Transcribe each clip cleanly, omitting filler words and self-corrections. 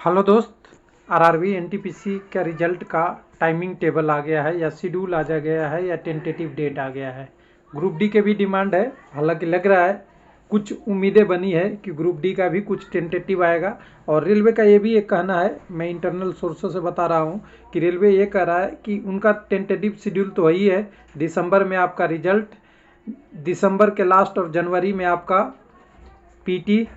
Hello दोस्त, RRB NTPC का result का टाइमिंग टेबल आ गया है या शेड्यूल आ जा गया है या टेंटेटिव डेट आ गया है। ग्रुप डी के भी डिमांड है, हालांकि लग रहा है कुछ उम्मीदें बनी है कि ग्रुप डी का भी कुछ टेंटेटिव आएगा। और रेलवे का ये भी एक कहना है, मैं इंटरनल सोर्सों से बता रहा हूँ कि रेलवे ये कह रहा है कि उनका टेंटेटिव शेड्यूल तो वही है, दिसंबर में आपका रिजल्ट, दिसंबर के लास्ट और जनवरी में आपका पीटी,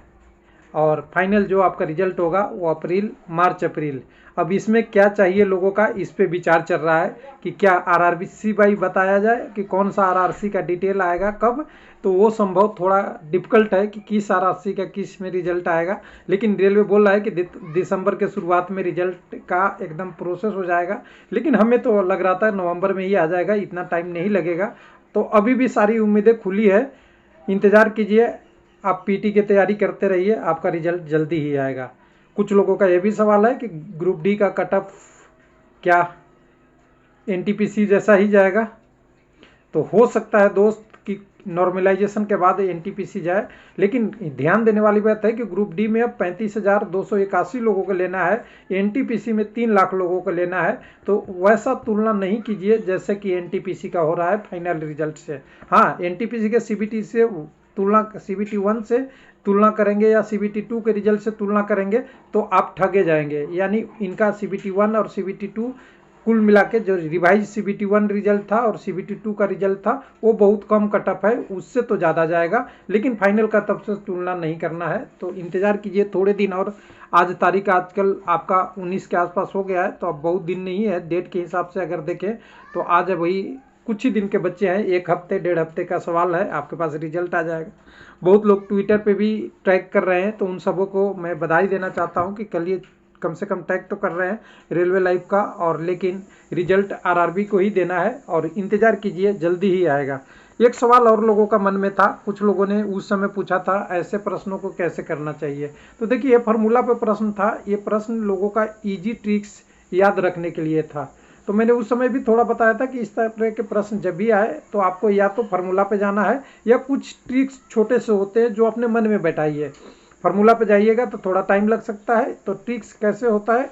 और फाइनल जो आपका रिजल्ट होगा वो अप्रैल, मार्च अप्रैल। अब इसमें क्या चाहिए लोगों का, इस पे विचार चल रहा है कि क्या आरआरबी बाई बताया जाए कि कौन सा आरआरसी का डिटेल आएगा कब। तो वो संभव थोड़ा डिफिकल्ट है कि किस आरआरसी का किस में रिजल्ट आएगा, लेकिन रेलवे बोल रहा है कि दिसंबर के शुरुआत में रिजल्ट का एकदम प्रोसेस हो जाएगा। लेकिन हमें तो लग रहा था नवंबर में ही आ जाएगा, इतना टाइम नहीं लगेगा। तो अभी भी सारी उम्मीदें खुली है, इंतज़ार कीजिए। आप पीटी की तैयारी करते रहिए, आपका रिजल्ट जल्दी ही आएगा। कुछ लोगों का यह भी सवाल है कि ग्रुप डी का कट ऑफ क्या एनटीपीसी जैसा ही जाएगा। तो हो सकता है दोस्त कि नॉर्मलाइजेशन के बाद एनटीपीसी जाए, लेकिन ध्यान देने वाली बात है कि ग्रुप डी में अब 35,281 लोगों को लेना है, एनटीपीसी में 3 लाख लोगों को लेना है। तो वैसा तुलना नहीं कीजिए जैसे कि एनटीपीसी का हो रहा है फाइनल रिजल्ट से। हाँ, एनटीपीसी के सीबीटी से तुलना, सीबीटी 1 से तुलना करेंगे या सीबीटी 2 के रिजल्ट से तुलना करेंगे तो आप ठगे जाएंगे। यानी इनका सीबीटी 1 और सीबीटी 2 कुल मिला के जो रिवाइज सीबीटी 1 रिजल्ट था और सीबीटी 2 का रिजल्ट था वो बहुत कम कटअप है, उससे तो ज़्यादा जाएगा, लेकिन फाइनल का तब से तुलना नहीं करना है। तो इंतज़ार कीजिए थोड़े दिन और। आज तारीख आजकल आपका 19 के आसपास हो गया है, तो अब बहुत दिन नहीं है डेट के हिसाब से अगर देखें तो आज वही कुछ ही दिन के बच्चे हैं, 1 हफ्ते 1.5 हफ्ते का सवाल है, आपके पास रिजल्ट आ जाएगा। बहुत लोग ट्विटर पे भी ट्रैक कर रहे हैं, तो उन सबों को मैं बधाई देना चाहता हूं कि कल ये कम से कम टैग तो कर रहे हैं रेलवे लाइव का, और लेकिन रिजल्ट आरआरबी को ही देना है और इंतज़ार कीजिए जल्दी ही आएगा। एक सवाल और लोगों का मन में था, कुछ लोगों ने उस समय पूछा था ऐसे प्रश्नों को कैसे करना चाहिए। तो देखिए, ये फार्मूला पे प्रश्न था, ये प्रश्न लोगों का इजी ट्रिक्स याद रखने के लिए था। तो मैंने उस समय भी थोड़ा बताया था कि इस तरह के प्रश्न जब भी आए तो आपको या तो फार्मूला पे जाना है या कुछ ट्रिक्स छोटे से होते हैं जो अपने मन में बैठाइए। फार्मूला पे जाइएगा तो थोड़ा टाइम लग सकता है, तो ट्रिक्स कैसे होता है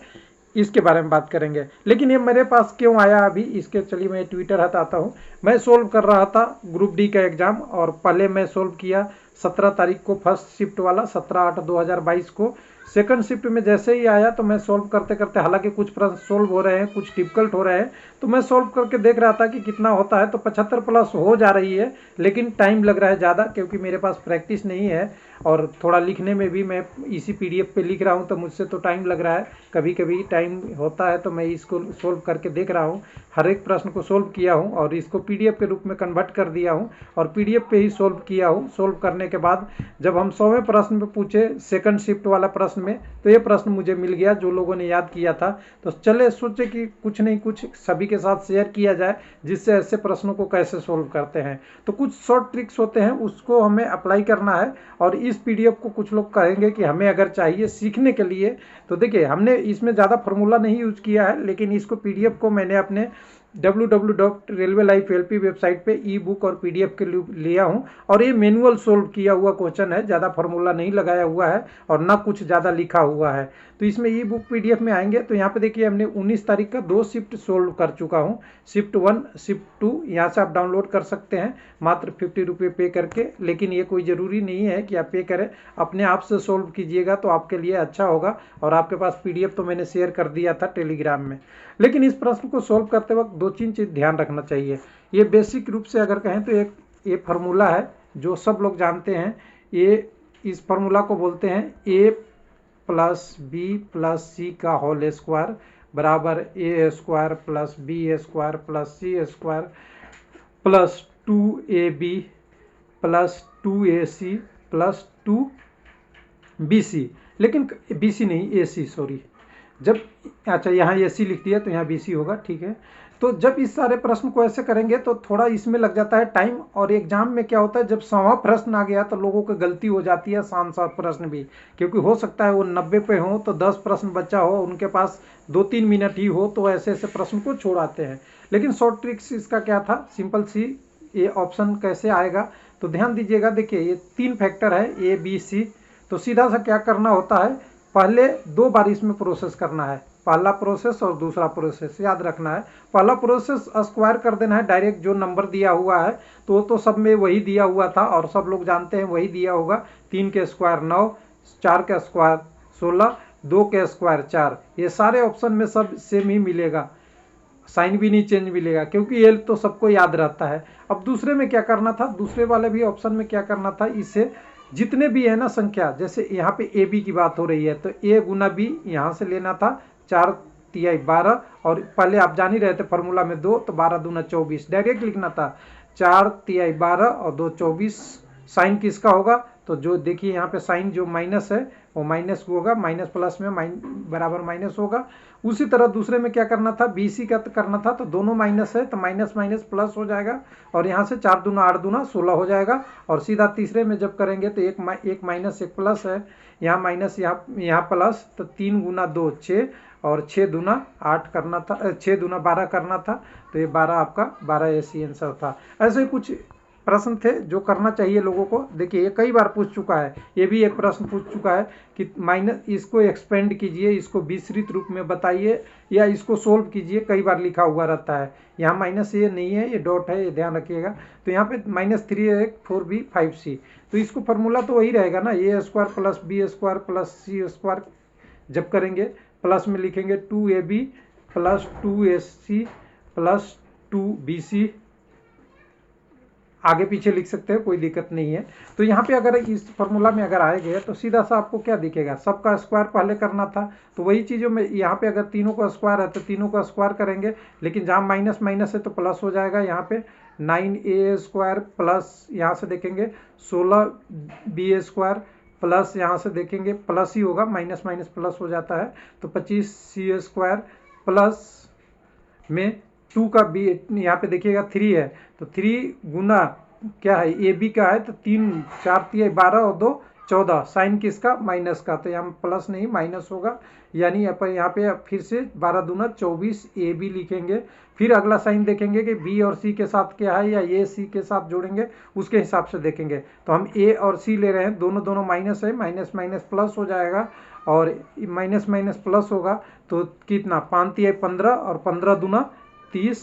इसके बारे में बात करेंगे। लेकिन ये मेरे पास क्यों आया अभी इसके, चलिए मैं ट्विटर हटाता हूँ। मैं सोल्व कर रहा था ग्रुप डी का एग्जाम, और पहले मैं सोल्व किया 17 तारीख को फर्स्ट शिफ्ट वाला, 17/8/2022 को। सेकंड शिफ्ट में जैसे ही आया तो मैं सोल्व करते करते, हालांकि कुछ प्रश्न सोल्व हो रहे हैं कुछ डिफिकल्ट हो रहे हैं, तो मैं सोल्व करके देख रहा था कि कितना होता है। तो 75 प्लस हो जा रही है, लेकिन टाइम लग रहा है ज़्यादा क्योंकि मेरे पास प्रैक्टिस नहीं है, और थोड़ा लिखने में भी मैं इसी पीडीएफ पे लिख रहा हूँ तो मुझसे तो टाइम लग रहा है। कभी कभी टाइम होता है तो मैं इसको सोल्व करके देख रहा हूँ, हर एक प्रश्न को सोल्व किया हूँ और इसको पीडीएफ के रूप में कन्वर्ट कर दिया हूँ और पीडीएफ पे ही सोल्व किया हूँ। सोल्व करने के बाद जब हम 100वें प्रश्न पे पूछे सेकंड शिफ्ट वाला प्रश्न में, तो ये प्रश्न मुझे मिल गया जो लोगों ने याद किया था। तो चले सोचे कि कुछ नहीं कुछ सभी के साथ शेयर किया जाए, जिससे ऐसे प्रश्नों को कैसे सोल्व करते हैं। तो कुछ शॉर्ट ट्रिक्स होते हैं, उसको हमें अप्लाई करना है। और इस पीडीएफ को कुछ लोग कहेंगे कि हमें अगर चाहिए सीखने के लिए, तो देखिए हमने इसमें ज़्यादा फार्मूला नहीं यूज किया है, लेकिन इसको पीडीएफ को मैंने अपने www.railwaylifelp वेबसाइट पे ई बुक और पीडीएफ के लिया हूँ, और ये मैनुअल सोल्व किया हुआ क्वेश्चन है, ज़्यादा फार्मूला नहीं लगाया हुआ है और ना कुछ ज़्यादा लिखा हुआ है। तो इसमें ई बुक पीडीएफ में आएंगे तो यहाँ पे देखिए हमने 19 तारीख का 2 शिफ्ट सोल्व कर चुका हूँ, शिफ्ट 1 शिफ्ट 2। यहाँ से आप डाउनलोड कर सकते हैं मात्र 50 रुपये पे करके, लेकिन ये कोई ज़रूरी नहीं है कि आप पे करें, अपने आप से सोल्व कीजिएगा तो आपके लिए अच्छा होगा। और आपके पास पीडीएफ तो मैंने शेयर कर दिया था टेलीग्राम में। लेकिन इस प्रश्न को सोल्व करते वक्त 2-3 चीज़ ध्यान रखना चाहिए। ये बेसिक रूप से अगर कहें तो एक ये फार्मूला है जो सब लोग जानते हैं। ये इस फार्मूला को बोलते हैं a + b + c का होल स्क्वायर बराबर a² + b² + c² + 2ab + 2ac + 2bc। लेकिन bc नहीं, ac, सॉरी। जब अच्छा यहाँ AC लिख दिया तो यहाँ BC होगा, ठीक है। तो जब इस सारे प्रश्न को ऐसे करेंगे तो थोड़ा इसमें लग जाता है टाइम, और एग्जाम में क्या होता है जब 100वां प्रश्न आ गया तो लोगों को गलती हो जाती है, 7 प्रश्न भी, क्योंकि हो सकता है वो 90 पे हो तो 10 प्रश्न बचा हो, उनके पास 2-3 मिनट ही हो, तो ऐसे ऐसे प्रश्न को छोड़ाते हैं। लेकिन शॉर्ट ट्रिक्स इसका क्या था, सिंपल सी, ये ऑप्शन कैसे आएगा तो ध्यान दीजिएगा। देखिए ये 3 फैक्टर है A B C, तो सीधा सा क्या करना होता है, पहले 2 बार इसमें प्रोसेस करना है, पहला प्रोसेस और दूसरा प्रोसेस याद रखना है। पहला प्रोसेस स्क्वायर कर देना है डायरेक्ट, जो नंबर दिया हुआ है तो सब में वही दिया हुआ था और सब लोग जानते हैं वही दिया होगा। 3 के स्क्वायर 9, 4 के स्क्वायर 16, 2 के स्क्वायर 4, ये सारे ऑप्शन में सब सेम ही मिलेगा, साइन भी नहीं चेंज मिलेगा, क्योंकि ये तो सबको याद रहता है। अब दूसरे में क्या करना था, दूसरे वाले भी ऑप्शन में क्या करना था, इससे जितने भी है ना संख्या, जैसे यहाँ पे ए बी की बात हो रही है तो ए गुना बी यहाँ से लेना था, 4 तिहाई 12, और पहले आप जान ही रहे थे फॉर्मूला में 2, तो 12 दूना 24 डायरेक्ट लिखना था, 4 तिहाई 12 और 2 24। साइन किसका होगा, तो जो देखिए यहाँ पे साइन जो माइनस है वो माइनस होगा, माइनस प्लस में बराबर माइनस होगा। उसी तरह दूसरे में क्या करना था, बीसी का करना था, तो दोनों माइनस है तो माइनस माइनस प्लस हो जाएगा, और यहाँ से 4 दूना 8 दूना 16 हो जाएगा। और सीधा तीसरे में जब करेंगे तो एक माइनस एक प्लस है, यहाँ माइनस यहाँ प्लस, तो 3 गुना 2 6, और 6 दूना 8 करना था, 6 दूना 12 करना था, तो ये 12 आपका 12 ऐसी आंसर था। ऐसे ही कुछ प्रश्न थे जो करना चाहिए लोगों को। देखिए ये कई बार पूछ चुका है, ये भी एक प्रश्न पूछ चुका है कि माइनस इसको एक्सपेंड कीजिए, इसको विस्तृत रूप में बताइए या इसको सोल्व कीजिए, कई बार लिखा हुआ रहता है। यहाँ माइनस ये नहीं है, ये डॉट है, ये ध्यान रखिएगा। तो यहाँ पे -3 है 4b 5c, तो इसको फॉर्मूला तो वही रहेगा ना, A square plus B square plus C square. जब करेंगे प्लस में लिखेंगे 2ab plus 2ac plus 2bc, आगे पीछे लिख सकते हैं, कोई दिक्कत नहीं है। तो यहाँ पे अगर इस फॉर्मूला में अगर आएंगे तो सीधा सा आपको क्या दिखेगा, सबका स्क्वायर पहले करना था, तो वही चीज़ों में यहाँ पे अगर तीनों का स्क्वायर है तो तीनों का स्क्वायर करेंगे, लेकिन जहाँ माइनस माइनस है तो प्लस हो जाएगा। यहाँ पे 9a स्क्वायर प्लस यहाँ से देखेंगे 16b स्क्वायर प्लस यहाँ से देखेंगे प्लस ही होगा, माइनस माइनस प्लस हो जाता है, तो 25c स्क्वायर प्लस में 2 का बी, यहाँ पे देखिएगा 3 है, तो 3 गुना क्या है ए बी का है, तो 3 4 3 12 और 2 14, साइन किसका, माइनस का, तो यहाँ प्लस नहीं माइनस होगा, यानी यहाँ पे फिर से 12 दूना 24 ए बी लिखेंगे। फिर अगला साइन देखेंगे कि बी और सी के साथ क्या है, या ए सी के साथ जोड़ेंगे, उसके हिसाब से देखेंगे। तो हम ए और सी ले रहे हैं, दोनों दोनों माइनस है, माइनस माइनस प्लस हो जाएगा, और माइनस माइनस प्लस होगा तो कितना, 5 3 15 और 15 दूना 30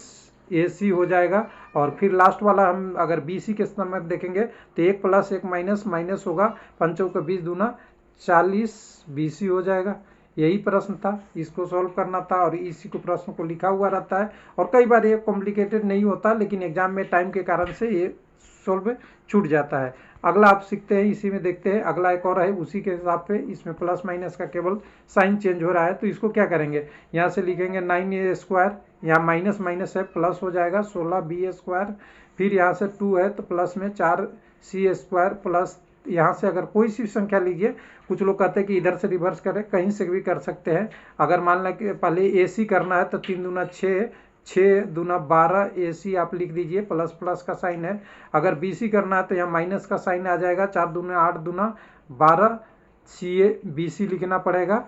AC हो जाएगा। और फिर लास्ट वाला हम अगर BC के समय देखेंगे तो 1 प्लस 1 माइनस माइनस होगा, 5 का 20 दूना 40 BC हो जाएगा। यही प्रश्न था, इसको सॉल्व करना था, और इसी को प्रश्न को लिखा हुआ रहता है, और कई बार ये कॉम्प्लिकेटेड नहीं होता, लेकिन एग्जाम में टाइम के कारण से ये सॉल्व छूट जाता है। अगला आप सीखते हैं, इसी में देखते हैं, अगला एक और है, उसी के हिसाब से इसमें प्लस माइनस का केवल साइन चेंज हो रहा है। तो इसको क्या करेंगे, यहाँ से लिखेंगे 9a स्क्वायर, यहाँ माइनस माइनस है प्लस हो जाएगा 16b स्क्वायर, फिर यहाँ से 2 है तो प्लस में 4c स्क्वायर प्लस, यहाँ से अगर कोई सी संख्या लीजिए, कुछ लोग कहते हैं कि इधर से रिवर्स करें, कहीं से भी कर सकते हैं। अगर मान लें कि पहले AC करना है तो 3 दूना 6, 6 दूना 12 AC आप लिख दीजिए, प्लस प्लस का साइन है। अगर BC करना है तो यहाँ माइनस का साइन आ जाएगा, 4 दूना 8 दूना 12 BC लिखना पड़ेगा,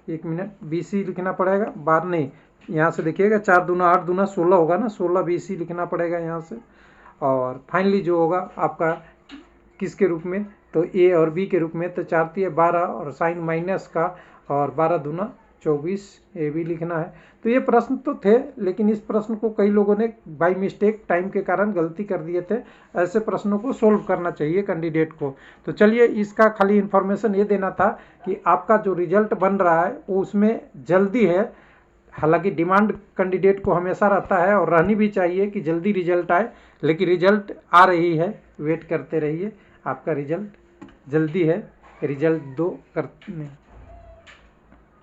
1 मिनट, BC लिखना पड़ेगा, 12 नहीं, यहाँ से देखिएगा 4 दूना 8 दूना 16 होगा ना, 16 BC लिखना पड़ेगा यहाँ से। और फाइनली जो होगा आपका किसके रूप में, तो A और B के रूप में, तो 4 3 12 और साइन माइनस का, और 12 दूना 24 AB लिखना है। तो ये प्रश्न तो थे, लेकिन इस प्रश्न को कई लोगों ने बाय मिस्टेक टाइम के कारण गलती कर दिए थे। ऐसे प्रश्नों को सोल्व करना चाहिए कैंडिडेट को। तो चलिए, इसका खाली इन्फॉर्मेशन ये देना था कि आपका जो रिजल्ट बन रहा है वो उसमें जल्दी है। हालांकि डिमांड कैंडिडेट को हमेशा रहता है और रहनी भी चाहिए कि जल्दी रिजल्ट आए, लेकिन रिजल्ट आ रही है, वेट करते रहिए, आपका रिजल्ट जल्दी है, रिजल्ट दो करने